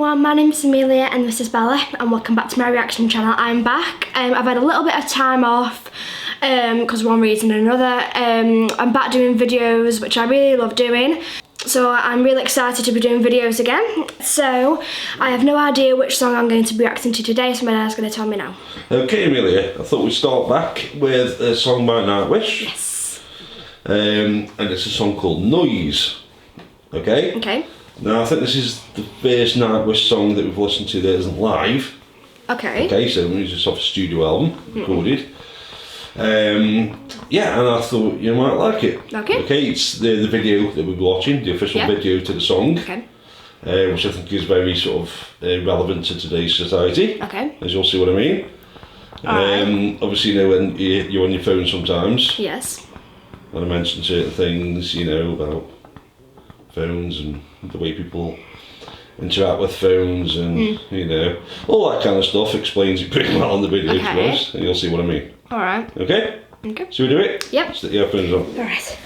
everyone, my name's Amelia and this is Bella and welcome back to my reaction channel. I'm back. I've had a little bit of time off because one reason or another. I'm back doing videos, which I really love doing. So I'm really excited to be doing videos again. So I have no idea which song I'm going to be reacting to today, so my dad's going to tell me now. Okay, Amelia, I thought we'd start back with a song by Nightwish. Yes. And it's a song called Noise. Okay? Okay. Now, I think this is the first Nightwish song that we've listened to that isn't live. Okay. Okay, so it's just off a studio album, recorded. Yeah, and I thought you might like it. Okay. Okay, it's the video that we'll be watching, the official video to the song. Okay. Which I think is very sort of relevant to today's society. Okay. As you'll see what I mean. Obviously, you know, when you're on your phone sometimes. Yes. And I mentioned certain things, you know, about phones and the way people interact with phones and, you know, all that kind of stuff. Explains it pretty well in the video, to be honest, and you'll see what I mean. Alright. Okay? Okay. Should we do it? Yep. Stick the earphones on. Alright.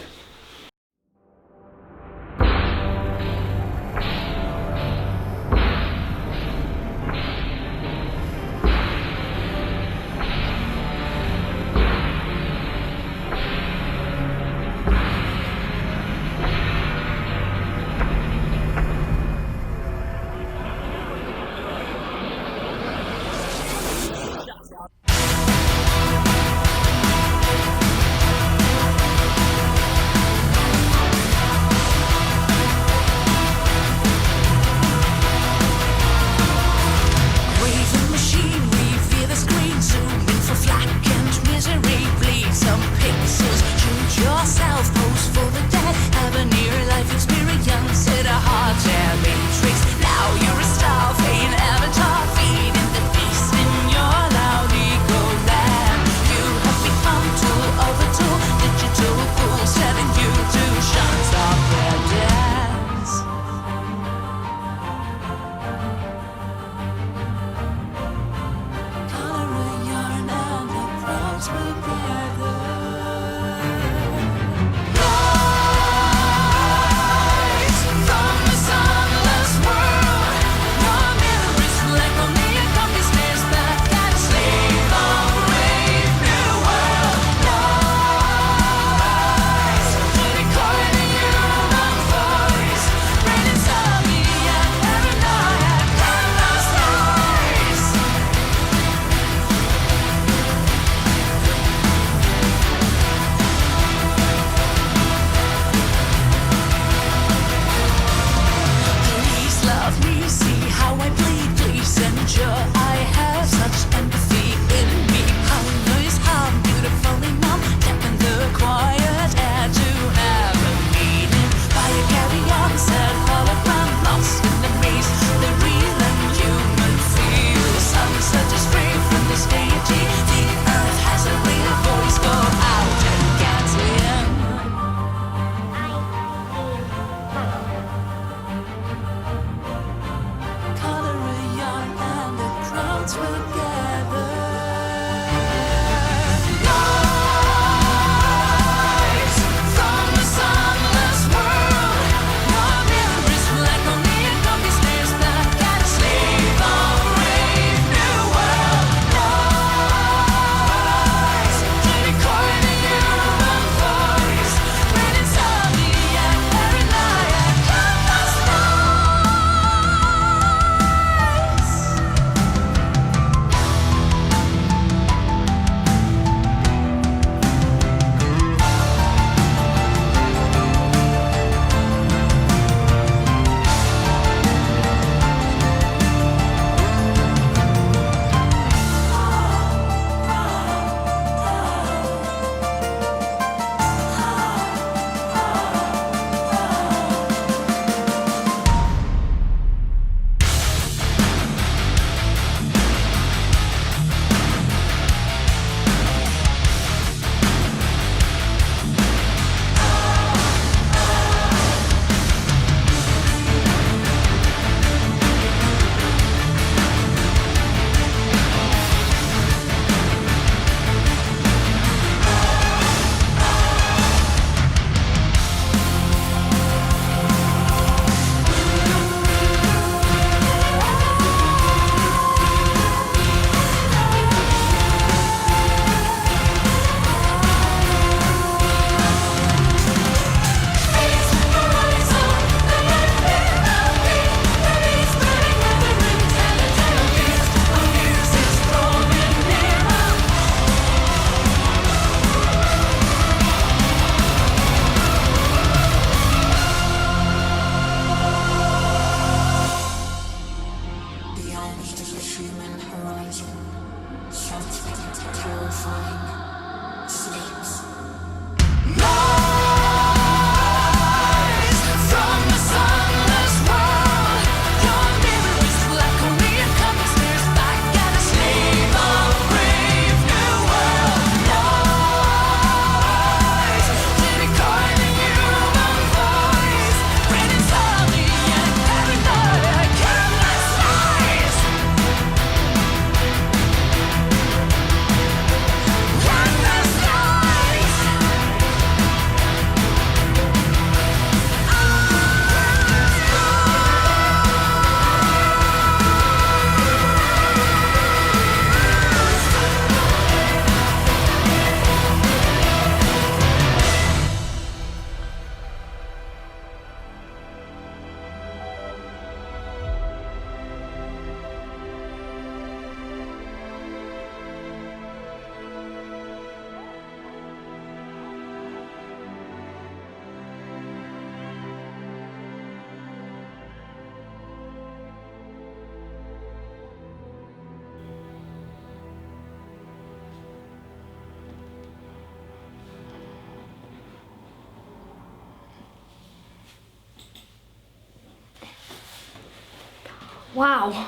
Wow.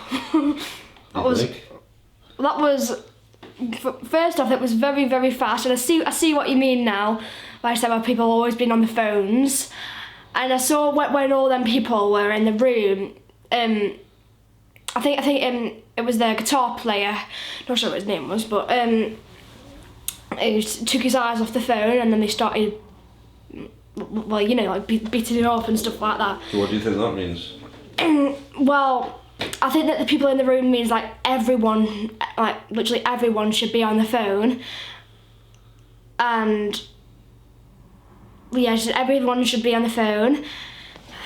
That was first off, it was very, very fast, and I see what you mean now. Like I said, where people have always been on the phones, and I saw when all them people were in the room. I think it was the guitar player. Not sure what his name was, but he took his eyes off the phone, and then they started, well, you know, like beating it up and stuff like that. So what do you think that means? Well, I think that the people in the room means like everyone, like literally everyone should be on the phone, and yeah, everyone should be on the phone.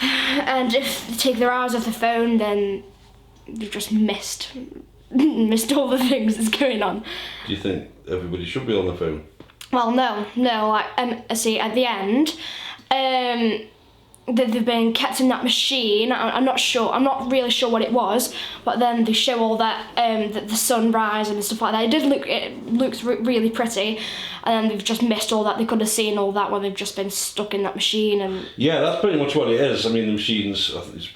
And if they take their eyes off the phone, then you've just missed all the things that's going on. Do you think everybody should be on the phone? Well, no. Like, see, at the end, they've been kept in that machine. I'm not really sure what it was, but then they show all that the sunrise and stuff like that. It looks really pretty, and then they've just missed all that. They could have seen all that when they've just been stuck in that machine. And yeah, that's pretty much what it is. I mean, the machines, I think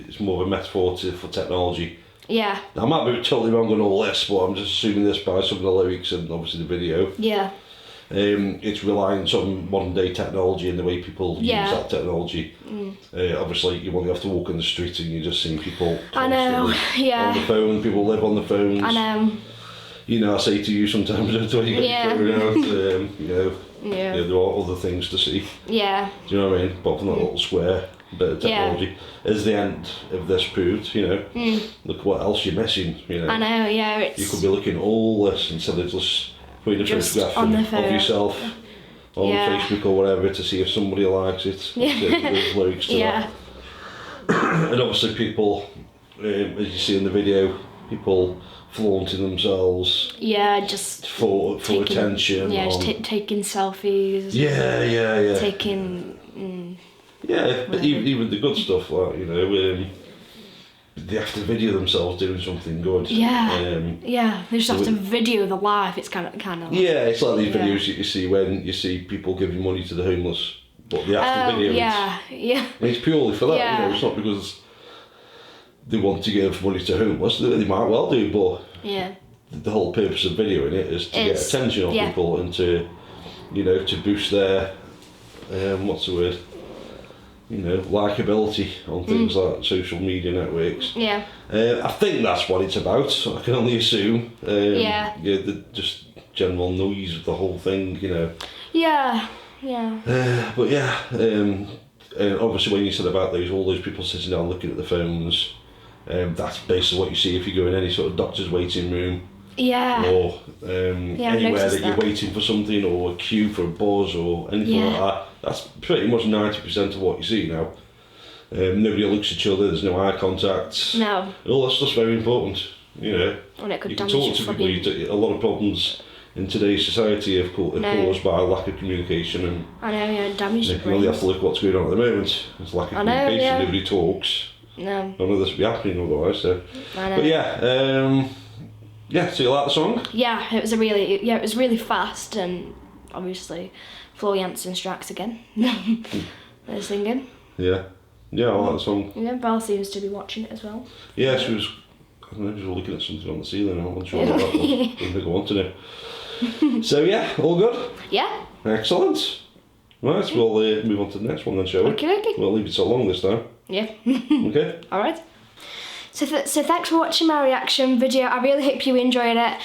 it's more of a metaphor for technology. Yeah. I might be totally wrong on all this, but I'm just assuming this by some of the lyrics and obviously the video. Yeah. It's reliant on modern day technology and the way people use that technology. Obviously, you only have to walk in the street and you just see people on the phone. People live on the phones. I know. You know, I say to you sometimes, when you get around, there are other things to see. Yeah. Do you know what I mean? Apart from that little square bit of technology. As the end of this proved, you know, look what else you're missing. You know. I know. Yeah. You could be looking at all this instead of just putting a photograph of yourself on Facebook or whatever to see if somebody likes it. There's lyrics to that. And obviously people, as you see in the video, people flaunting themselves. Yeah, just for attention. Yeah, just taking selfies. Yeah. Taking. But even the good stuff, like, you know, they have to video themselves doing something good. Yeah. They just have to video the life. It's kind of. Yeah, it's like these videos that you see when you see people giving money to the homeless, but they have to video it. Yeah. And it's purely for that. You know, it's not because they want to give money to homeless. They might well do, but the whole purpose of videoing it is to get attention on people and to, you know, to boost their what's the word? You know, likability on things like social media networks. Yeah. I think that's what it's about. I can only assume. The just general noise of the whole thing, you know. Yeah. But obviously when you said about all those people sitting down looking at the phones, that's basically what you see if you go in any sort of doctor's waiting room. Yeah. Or anywhere that you're waiting for something, or a queue for a buzz or anything like that. That's pretty much 90% of what you see now. Nobody looks at each other, there's no eye contact. No. All that stuff's very important, you know. And it could you can talk to people. A lot of problems in today's society are caused by lack of communication. And I know, damage the brain. You only have to look at what's going on at the moment. There's lack of communication, nobody talks. No. None of this would be happening otherwise. So. I know. But so you like the song? Yeah, it was really fast, and obviously Flo Jansen strikes again. They're singing. Yeah, I like the song. Yeah, Belle seems to be watching it as well. Yeah, she was looking at something on the ceiling. I wasn't sure what that was. I didn't think I wanted it. So yeah, all good? Yeah. Excellent. Right, we'll move on to the next one then, shall we? Okay. We'll leave it so long this time. Yeah. Okay. Alright. So thanks for watching my reaction video. I really hope you enjoyed it.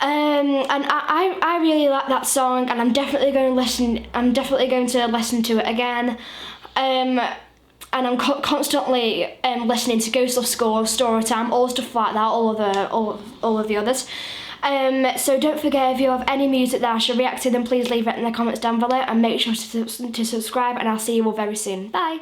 And I really like that song, and I'm definitely going to listen to it again. And I'm constantly listening to Ghost of School, Storytime, all stuff like that, all of the others. So don't forget, if you have any music that I should react to, then please leave it in the comments down below, and make sure to subscribe, and I'll see you all very soon. Bye.